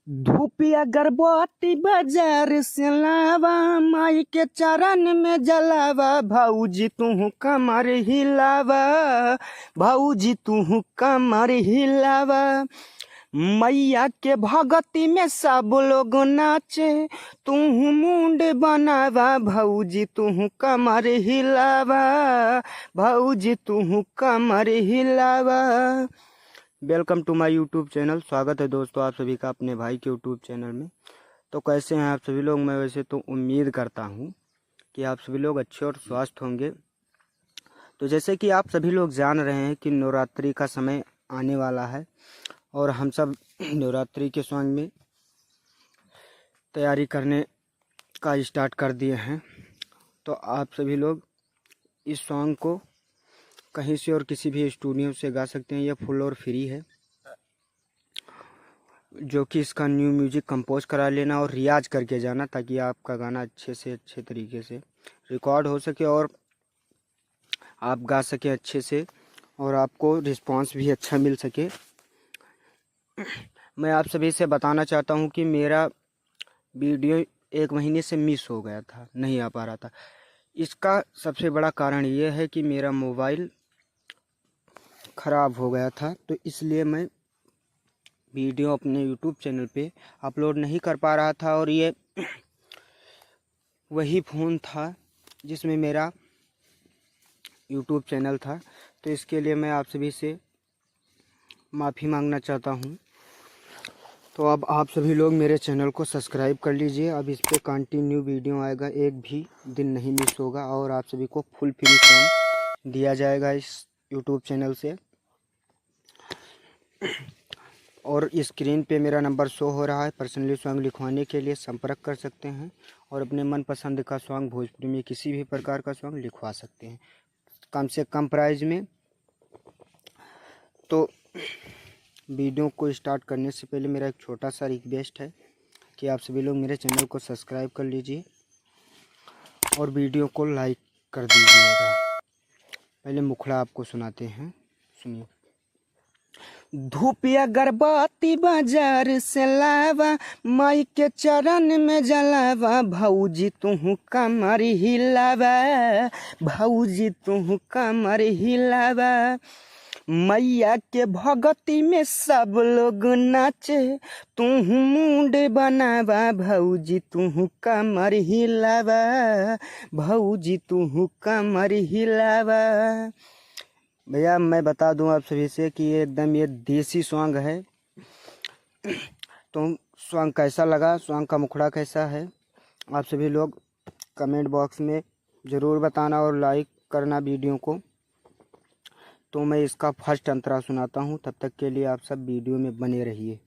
धूपिया गर्भवती बाजार से लावा, माई के चरण में जलावा। भाऊजी तू कमर हिलावा, भाऊजी तू कमर हिलावा। मैया के भगती में सब लोग नाचे, तू मुंड बनावा। भाऊजी तू कमर हिलावा, भाऊजी तू कमर हिलावा। Welcome to my YouTube channel. स्वागत है दोस्तों आप सभी का अपने भाई के यूट्यूब चैनल में। तो कैसे हैं आप सभी लोग? मैं वैसे तो उम्मीद करता हूं कि आप सभी लोग अच्छे और स्वस्थ होंगे। तो जैसे कि आप सभी लोग जान रहे हैं कि नवरात्रि का समय आने वाला है और हम सब नवरात्रि के सॉन्ग में तैयारी करने का स्टार्ट कर दिए हैं। तो आप सभी लोग इस सॉन्ग को कहीं से और किसी भी स्टूडियो से गा सकते हैं। यह फुल और फ्री है, जो कि इसका न्यू म्यूजिक कंपोज करा लेना और रियाज करके जाना, ताकि आपका गाना अच्छे से अच्छे तरीके से रिकॉर्ड हो सके और आप गा सकें अच्छे से और आपको रिस्पांस भी अच्छा मिल सके। मैं आप सभी से बताना चाहता हूं कि मेरा वीडियो 1 महीने से मिस हो गया था, नहीं आ पा रहा था। इसका सबसे बड़ा कारण ये है कि मेरा मोबाइल ख़राब हो गया था, तो इसलिए मैं वीडियो अपने यूट्यूब चैनल पे अपलोड नहीं कर पा रहा था। और ये वही फ़ोन था जिसमें मेरा यूट्यूब चैनल था, तो इसके लिए मैं आप सभी से माफ़ी मांगना चाहता हूँ। तो अब आप सभी लोग मेरे चैनल को सब्सक्राइब कर लीजिए। अब इस पर कंटिन्यू वीडियो आएगा, एक भी दिन नहीं मिस होगा और आप सभी को फुल फ्री सॉन्ग दिया जाएगा इस यूट्यूब चैनल से। और स्क्रीन पे मेरा नंबर शो हो रहा है। पर्सनली सॉन्ग लिखवाने के लिए संपर्क कर सकते हैं और अपने मनपसंद का सॉन्ग भोजपुरी में किसी भी प्रकार का सॉन्ग लिखवा सकते हैं, कम से कम प्राइस में। तो वीडियो को स्टार्ट करने से पहले मेरा एक छोटा सा रिक्वेस्ट है कि आप सभी लोग मेरे चैनल को सब्सक्राइब कर लीजिए और वीडियो को लाइक कर दीजिएगा। पहले मुखड़ा आपको सुनाते हैं, सुनिए। धूपिया गर्भवती बाजार से लावा, माई के चरण में जलावा। भाऊजी तू कमर हिलावा, भाऊजी तू कमर हिलावा। मैया के भगती में सब लोग नाचे, तू मुंड बनावा। भाऊजी तू कमर हिलावा, भाऊजी तू कमर हिलावा। भैया मैं बता दूं आप सभी से कि ये एकदम ये देसी सॉन्ग है। तो सॉन्ग कैसा लगा, सॉन्ग का मुखड़ा कैसा है, आप सभी लोग कमेंट बॉक्स में ज़रूर बताना और लाइक करना वीडियो को। तो मैं इसका फर्स्ट अंतरा सुनाता हूं, तब तक के लिए आप सब वीडियो में बने रहिए।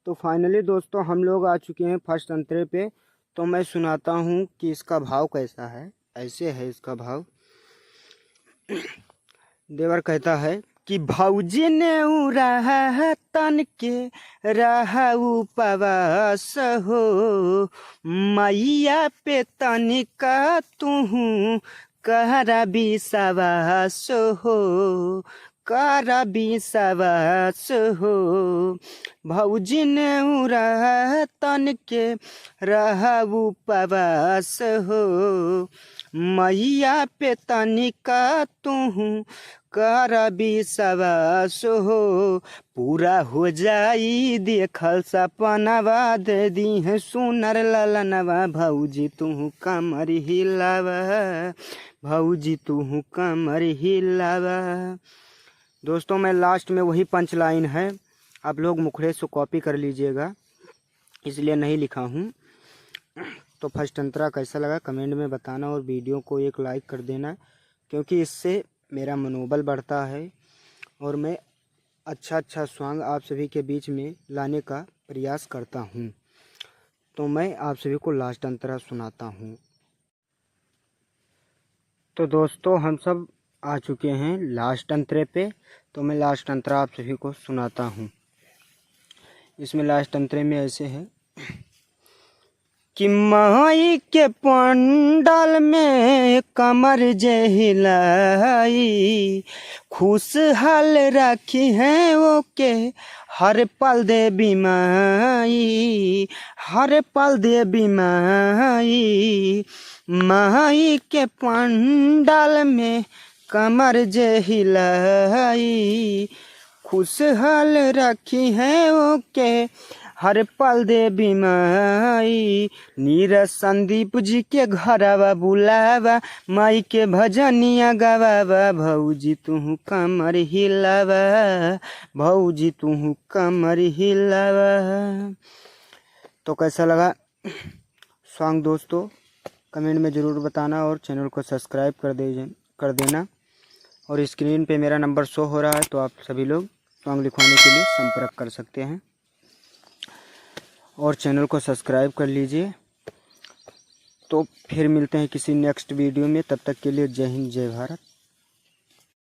तो फाइनली दोस्तों हम लोग आ चुके हैं फर्स्ट अंतरे पे। तो मैं सुनाता हूं कि इसका भाव कैसा है। ऐसे है इसका भाव। देवर कहता है कि भाऊजी ने रहा तन के रहा उपवास हो, मैया पे तनिका तू कहरा विश्वास हो, करा विश्वास हो। भाऊजी ने रहा तन के रहा उपवास हो, मैया पे तनिका तू कर विश्वास हो। पूरा हो जाई देखल सपनावा, दे दी है सुनर ललनवा। भाऊजी तू कमर हिलावा, भाऊजी तू कमर हिलावा। दोस्तों मैं लास्ट में वही पंच लाइन है, आप लोग मुखड़े से कॉपी कर लीजिएगा, इसलिए नहीं लिखा हूँ। तो फर्स्ट अंतरा कैसा लगा कमेंट में बताना और वीडियो को एक लाइक कर देना, क्योंकि इससे मेरा मनोबल बढ़ता है और मैं अच्छा सॉन्ग आप सभी के बीच में लाने का प्रयास करता हूँ। तो मैं आप सभी को लास्ट अंतरा सुनाता हूँ। तो दोस्तों हम सब आ चुके हैं लास्ट अंतरे पे। तो मैं लास्ट अंतरा आप सभी को सुनाता हूँ। इसमें लास्ट अंतरे में ऐसे है कि माई के पंडाल में कमर जे हिलाई, खुशहाल राखी है वो के हर पल देवी माई, हर पल देवी माई। माई के पंडाल में कमर जे हिलाई, खुशहाल राखी है वो के हर पल देवी माई। नीरज संदीप जी के घरवा बुलावा, माई के भजनिया गवावा, भौजी तू कमर हिलावा, भौजी तू कमर हिलावा। तो कैसा लगा सॉन्ग दोस्तों, कमेंट में ज़रूर बताना और चैनल को सब्सक्राइब कर देना। और स्क्रीन पे मेरा नंबर शो हो रहा है, तो आप सभी लोग सॉन्ग लिखवाने के लिए संपर्क कर सकते हैं और चैनल को सब्सक्राइब कर लीजिए। तो फिर मिलते हैं किसी नेक्स्ट वीडियो में, तब तक के लिए जय हिंद जय भारत।